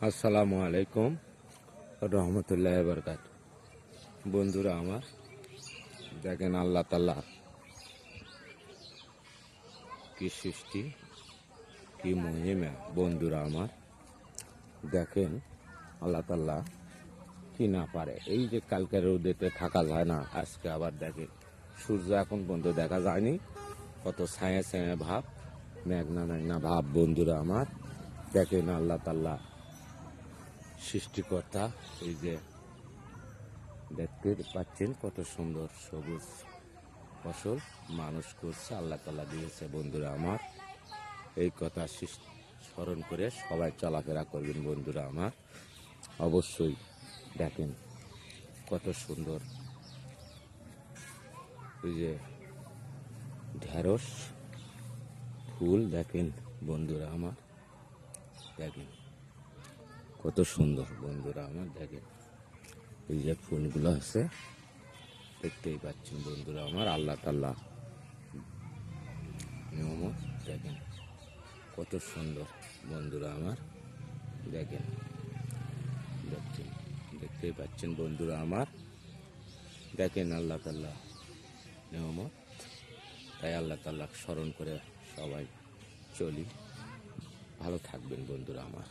আসসালামু আলাইকুম রহমতুল্লাহ বরকাত। বন্ধুরা আমার দেখেন আল্লাহ তাআলা কি সৃষ্টি, কি মহিমা। বন্ধুরা আমার দেখেন আল্লাহ তাআলা কি না পারে। এই যে কালকের রোদেতে থাকা যায় না, আজকে আবার দেখেন সূর্য এখন পর্যন্ত দেখা যায়নি, কত ছায়া ছায়া ভাব, মেঘনা মেঘনা ভাব। বন্ধুরা আমার দেখেন আল্লাহ তাআলা সৃষ্টিকর্তা। এই যে দেখতে পাচ্ছেন কত সুন্দর সবুজ ফসল মানুষ করছে, আল্লাহ তাআলা দিয়েছে। বন্ধুরা আমার এই কথা স্মরণ করে সবাই চলাফেরা করবেন। বন্ধুরা আমার অবশ্যই দেখেন কত সুন্দর ওই যে ঢেঁড়স ফুল দেখেন। বন্ধুরা আমার দেখেন কত সুন্দর। বন্ধুরা আমার দেখেন এই যে ফুলগুলো আছে দেখতেই পাচ্ছেন। বন্ধুরা আমার আল্লাহ তাআলা নিয়ামত দেখেন কত সুন্দর। বন্ধুরা আমার দেখেন দেখতেই পাচ্ছেন। বন্ধুরা আমার দেখেন আল্লাহ তাআলা নিয়ামত, তাই আল্লাহ তাআলা স্মরণ করে সবাই চলি। ভালো থাকবেন বন্ধুরা আমার।